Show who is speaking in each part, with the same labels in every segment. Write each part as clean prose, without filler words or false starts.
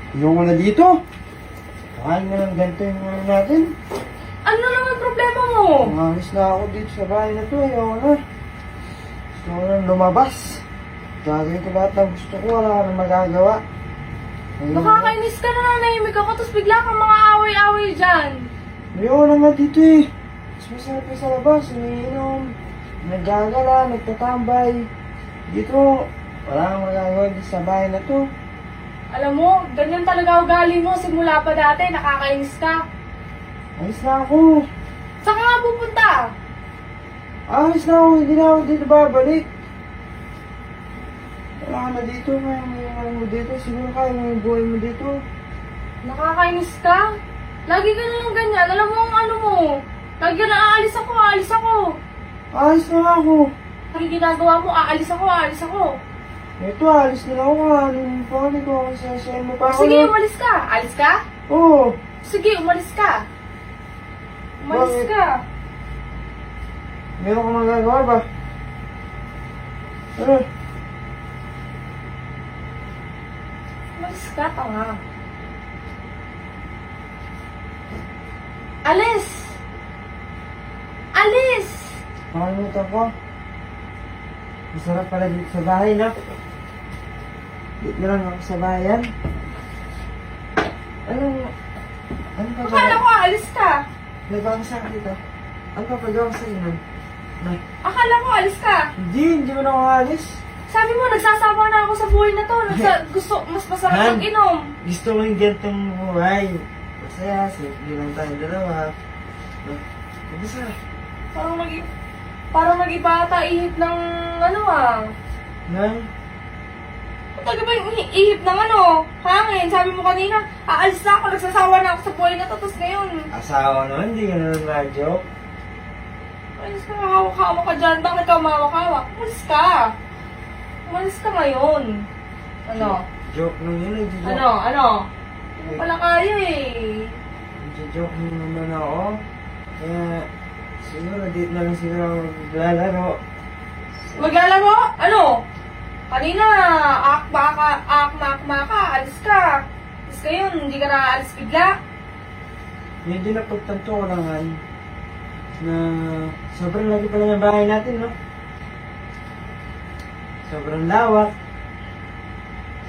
Speaker 1: Ayoko na dito. Kain na lang ganito yung ano natin.
Speaker 2: Ano naman problema mo?
Speaker 1: Umalis na ako dito sa bahay na to. Ayoko na. Gusto ko na lumabas. Gagawin ko lahat ng gusto ko. Wala ka na magagawa. Ayoko na.
Speaker 2: Nakakainis ka na, nanahimik ako, tapos bigla kang mga away-away dyan.
Speaker 1: Ayoko na nga dito eh. Mas masarap yung sa labas. Umiinom. Naggagala. Nagtatambay. Dito. Wala kang magagawa dito sa bahay na to.
Speaker 2: Alam mo, ganyan talaga ugali mo, simula pa dati, nakakainis ka.
Speaker 1: Alis na ako.
Speaker 2: Saan ka nga pupunta?
Speaker 1: Alis na ako. Hindi na ako dito babalik. Wala ka na dito. Kaya mo yung ano mo dito. Siguro kaya mo yung buhay mo dito.
Speaker 2: Nakakainis ka? Lagi ka nalang ganyan, alam mo ang ano mo. Lagi ka na aalis ako, aalis ako.
Speaker 1: Alis na nga ako.
Speaker 2: Ang ginagawa mo, aalis ako, aalis ako.
Speaker 1: Ito, alis na ako. Paano ko ako sa mo pa ako.
Speaker 2: Sige,
Speaker 1: na?
Speaker 2: umalis ka. Alis ka?
Speaker 1: Oo.
Speaker 2: Sige, umalis ka. Umalis
Speaker 1: Bakit?
Speaker 2: ka.
Speaker 1: Meron ka magagawa ba? Ano?
Speaker 2: Umalis ka, tanga. Alis! Alis!
Speaker 1: Makalimutan ko. Masarap pala dito sa bahay, no? Dito na lang ako sa bayan. Ano pa
Speaker 2: Akala ko alis ka.
Speaker 1: Nagbago sa akin dito. Ano pa pagawa sa'yo nun? Na?
Speaker 2: Akala ko alis ka.
Speaker 1: Hindi mo na ako alis.
Speaker 2: Sabi mo, nagsasawa na ako sa buhay na to. Gusto, mas masarap
Speaker 1: Han?
Speaker 2: mag-inom.
Speaker 1: Gusto mo yung gantong buhay. Masaya, simple lang tayo dalawa. Masarap.
Speaker 2: Parang mag-iba ata ihip ng ano ah.
Speaker 1: Na?
Speaker 2: Talaga ba yung ihip ng ano? Hangin. Sabi mo kanina, aalis na ako, nagsasawa na ako sa buhay na to. Tapos ngayon,
Speaker 1: Asawa naman, hindi ka naman na-joke.
Speaker 2: alis ka, hawak-hawak ka dyan. Bakit ka umawak-hawak? Umalis ka. Umalis ka ngayon. Ano?
Speaker 1: Joke lang yun, nagjo-joke.
Speaker 2: Ano? Hindi mo pala kaya eh.
Speaker 1: Nagjo-joke naman ako. Kaya, siguro, dito na lang siguro ako maglalaro.
Speaker 2: Maglalaro? Ano? Kanina, akma ka, alis ka. Tapos ngayon, hindi ka na alis bigla.
Speaker 1: Medyo napagtanto ko lang, Han, na sobrang laki pala ng bahay natin, no? Sobrang lawak.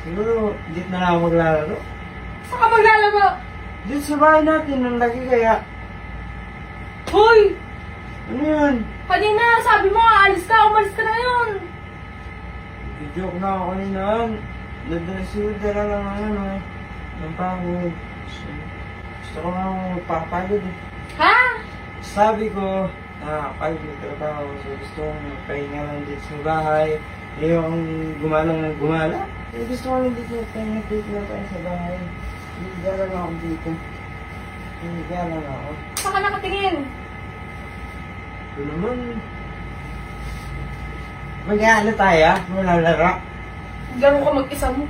Speaker 1: Siguro, dito na lang ako maglalaro.
Speaker 2: Saan ka maglalaro?
Speaker 1: Dito sa bahay natin, ang laki kaya.
Speaker 2: Hoy!
Speaker 1: Ano yun?
Speaker 2: Kanina, sabi mo, aalis ka, umalis ka na yun.
Speaker 1: Joke na ako kanina, Han. Siguro dala lang ng ano, ng pagod. Gusto ko na magpapagod eh.
Speaker 2: Ha?
Speaker 1: Sabi ko, nakakapagod na trabaho. So gusto kong pahinga lang dito sa bahay. Ayokong gumala ng gumala. Gusto ko lang dito pahinga dito na tayo sa bahay. Higa lang ako dito. Higa lang ako.
Speaker 2: Saan ka nakatingin?
Speaker 1: Ito naman. Mag-aano tayo? Malalaro?
Speaker 2: Laro ka mag-isa mo.